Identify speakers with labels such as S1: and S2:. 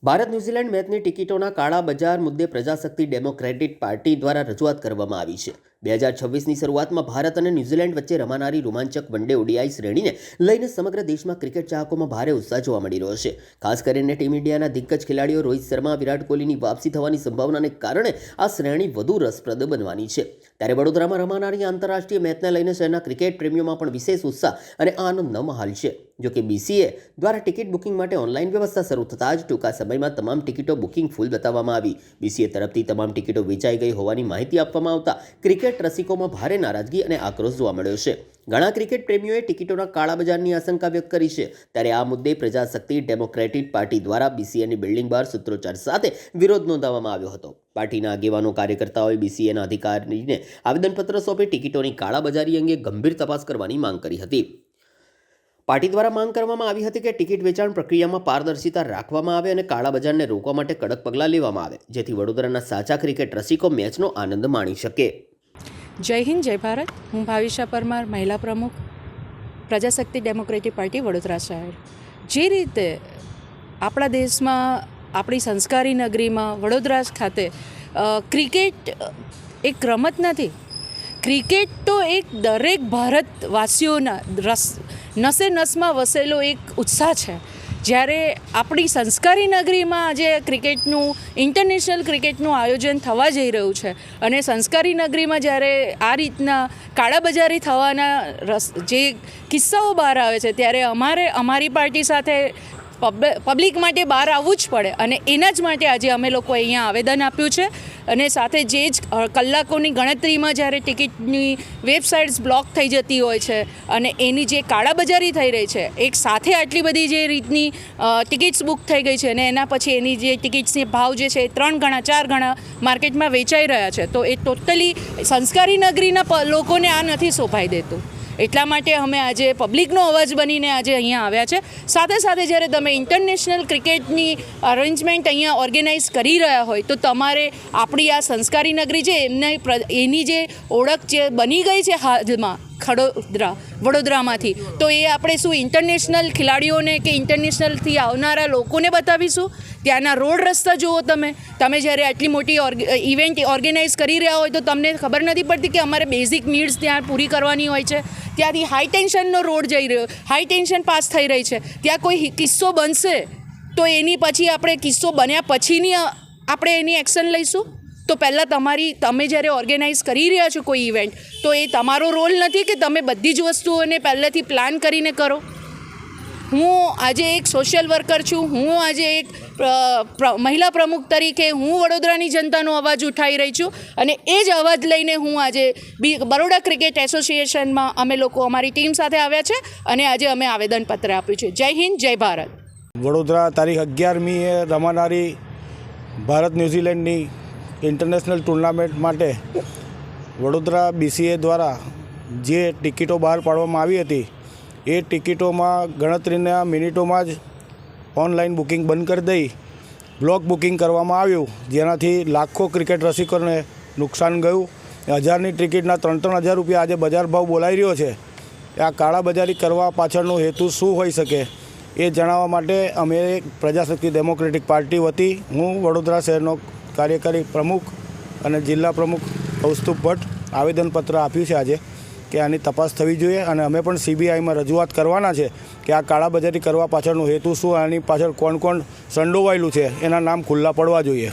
S1: Bharat New Zealand મેચની ટિકિટોના કાળા બજાર મુદ્દે પ્રજાશક્તિ ડેમોક્રેટિક પાર્ટી દ્વારા રજૂઆત કરવામાં આવી છે। 2026ની શરૂઆતમાં ભારત અને ન્યૂઝીલેન્ડ વચ્ચે રમાનારી રોમાંચક વનડે ઓડીઆઈ શ્રેણીને લઈને સમગ્ર દેશમાં ક્રિકેટ ચાહકોમાં ભારે ઉત્સાહ જોવા મળી રહ્યો છે। ખાસ કરીને ટીમ ઇન્ડિયાના દિગ્ગજ ખેલાડીઓ રોહિત શર્મા, વિરાટ કોહલીની વાપસી થવાની સંભાવનાને કારણે આ શ્રેણી વધુ રસપ્રદ બનવાની છે। ત્યારે વડોદરામાં રમાનારી આંતરરાષ્ટ્રીય મેચને લઈને શહેરના ક્રિકેટ પ્રેમીઓમાં પણ વિશેષ ઉત્સાહ અને આનંદનો માહોલ છે। જો કે BCA દ્વારા ટિકિટ બુકિંગ માટે ઓનલાઈન વ્યવસ્થા શરૂ થતાં જ ટૂંકા સમયમાં તમામ ટિકિટો બુકિંગ ફૂલ બતાવવામાં આવી। BCA તરફથી તમામ ટિકિટો વેચાઈ ગઈ હોવાની માહિતી આપવામાં આવતા ક્રિકેટ રસિકોમાં ભારે નારાજગી અને આક્રોશ જોવા મળ્યો છે। ઘણા ક્રિકેટ પ્રેમીઓએ ટિકિટોના કાળા બજારની આશંકા વ્યક્ત કરી છે। ત્યારે આ મુદ્દે પ્રજાશક્તિ ડેમોક્રેટિક પાર્ટી દ્વારા BCAની બિલ્ડિંગ બહાર સૂત્રોચ્ચાર સાથે વિરોધ નોંધાવવામાં આવ્યો હતો। પાર્ટીના આગેવાનો કાર્યકર્તાઓએ BCAના અધિકારીને આવેદનપત્ર સોંપી ટિકિટોની કાળાબજારી અંગે ગંભીર તપાસ કરવાની માંગ કરી હતી। પાર્ટી દ્વારા માંગ કરવામાં આવી હતી કે ટિકિટ વેચાણ પ્રક્રિયામાં પારદર્શિતા રાખવામાં આવે અને કાળા બજારને રોકવા માટે કડક પગલાં લેવામાં આવે, જેથી વડોદરાના સાચા ક્રિકેટ રસિકો મેચનો આનંદ માણી શકે।
S2: જય હિન્દ, જય ભારત। હું ભાવિશા પરમાર, મહિલા પ્રમુખ, પ્રજાશક્તિ ડેમોક્રેટિક પાર્ટી વડોદરા શહેર। જે રીતે આપણા દેશમાં, આપણી સંસ્કારી નગરીમાં વડોદરા ખાતે ક્રિકેટ એક રમત નથી, ક્રિકેટ તો એક દરેક ભારતવાસીઓના નસે નસમાં વસેલો એક ઉત્સાહ છે। જ્યારે આપણી સંસ્કારી નગરીમાં આજે ક્રિકેટનું ઇન્ટરનેશનલ ક્રિકેટનું આયોજન થવા જઈ રહ્યું છે અને સંસ્કારી નગરીમાં જ્યારે આ રીતના કાળાબજારી થવાના જે કિસ્સાઓ બહાર આવે છે, ત્યારે અમારી પાર્ટી સાથે પબ્લિક માટે બહાર આવવું જ પડે અને એના જ માટે આજે અમે લોકો અહીંયા આવેદન આપ્યું છે। અને સાથે જે જ કલાકોની ગણતરીમાં જ્યારે ટિકિટની વેબસાઇટ્સ બ્લોક થઈ જતી હોય છે અને એની જે કાળાબજારી થઈ રહી છે, એક સાથે આટલી બધી જે રીતની ટિકિટ્સ બુક થઈ ગઈ છે અને એના પછી એની જે ટિકિટ્સની ભાવ જે છે એ 3 ગણા 4 ગણા માર્કેટમાં વેચાઈ રહ્યા છે, તો એ ટોટલી સંસ્કારી નગરીના લોકોને આ નથી શોભાઈ દેતું। એટલા માટે અમે આજે પબ્લિકનો અવાજ બનીને આજે અહીંયા આવ્યા છે। સાથે સાથે જ્યારે તમે ઇન્ટરનેશનલ ક્રિકેટની અરેન્જમેન્ટ અહીંયા ઓર્ગેનાઇઝ કરી રહ્યા હોય તો તમારે આપણી આ સંસ્કારી નગરી છે એની જે ઓળખ જે બની ગઈ છે હાલમાં વડોદરામાંથી, તો એ આપણે શું ઇન્ટરનેશનલ ખેલાડીઓને કે ઇન્ટરનેશનલથી આવનારા લોકોને બતાવીશું? ત્યાંના રોડ રસ્તા જુઓ તમે જ્યારે આટલી મોટી ઇવેન્ટ ઓર્ગેનાઇઝ કરી રહ્યા હોય તો તમને ખબર નથી પડતી કે અમારે બેઝિક નીડ્સ ત્યાં પૂરી કરવાની હોય છે। ત્યાંથી હાઈ ટેન્શનનો રોડ જઈ રહ્યો, હાઈ ટેન્શન પાસ થઈ રહી છે, ત્યાં કોઈ કિસ્સો બનશે તો એની પછી આપણે કિસ્સો બન્યા પછીની આપણે એની એક્શન લઈશું? તો પહેલાં તમે જ્યારે ઓર્ગેનાઇઝ કરી રહ્યા છો કોઈ ઇવેન્ટ, તો એ તમારો રોલ નથી કે તમે બધી જ વસ્તુઓને પહેલેથી પ્લાન કરીને કરો। હું આજે એક સોશિયલ વર્કર છું, હું આજે એક મહિલા પ્રમુખ તરીકે હું વડોદરાની જનતાનો અવાજ ઉઠાવી રહી છું અને એ જ અવાજ લઈને હું આજે બરોડા ક્રિકેટ એસોસિએશનમાં અમે લોકો અમારી ટીમ સાથે આવ્યા છે અને આજે અમે આવેદનપત્ર આપ્યું છે। જય હિન્દ, જય ભારત।
S3: વડોદરા તારીખ 11મીએ રમાનારી ભારત ન્યૂઝીલેન્ડની ઇન્ટરનેશનલ ટુર્નામેન્ટ માટે વડોદરા BCA દ્વારા જે ટિકિટો બહાર પાડવામાં આવી હતી એ ટિકિટોમાં ગણતરીના મિનિટોમાં જ ઓનલાઈન બુકિંગ બંધ કરી દઈ બ્લોક બુકિંગ કરવામાં આવ્યું, જેનાથી લાખો ક્રિકેટ રસિકોને નુકસાન ગયું। 1000ની ટિકિટના 3-3 હજાર રૂપિયા આજે બજાર ભાવ બોલાઈ રહ્યો છે। આ કાળાબજારી કરવા પાછળનો હેતુ શું હોઈ શકે એ જણાવવા માટે અમે પ્રજાશક્તિ ડેમોક્રેટિક પાર્ટી વતી હું વડોદરા શહેરનો કાર્યકારી પ્રમુખ અને જિલ્લા પ્રમુખ કૌસ્તુભ ભટ્ટ આવેદનપત્ર આપ્યું છે આજે કે આની તપાસ થવી જોઈએ અને અમે પણ CBIમાં રજૂઆત કરવાના છે કે આ કાળાબજારી કરવા પાછળનો હેતુ શું, આની પાછળ કોણ સંડોવાયેલું છે એના નામ ખુલ્લા પડવા જોઈએ।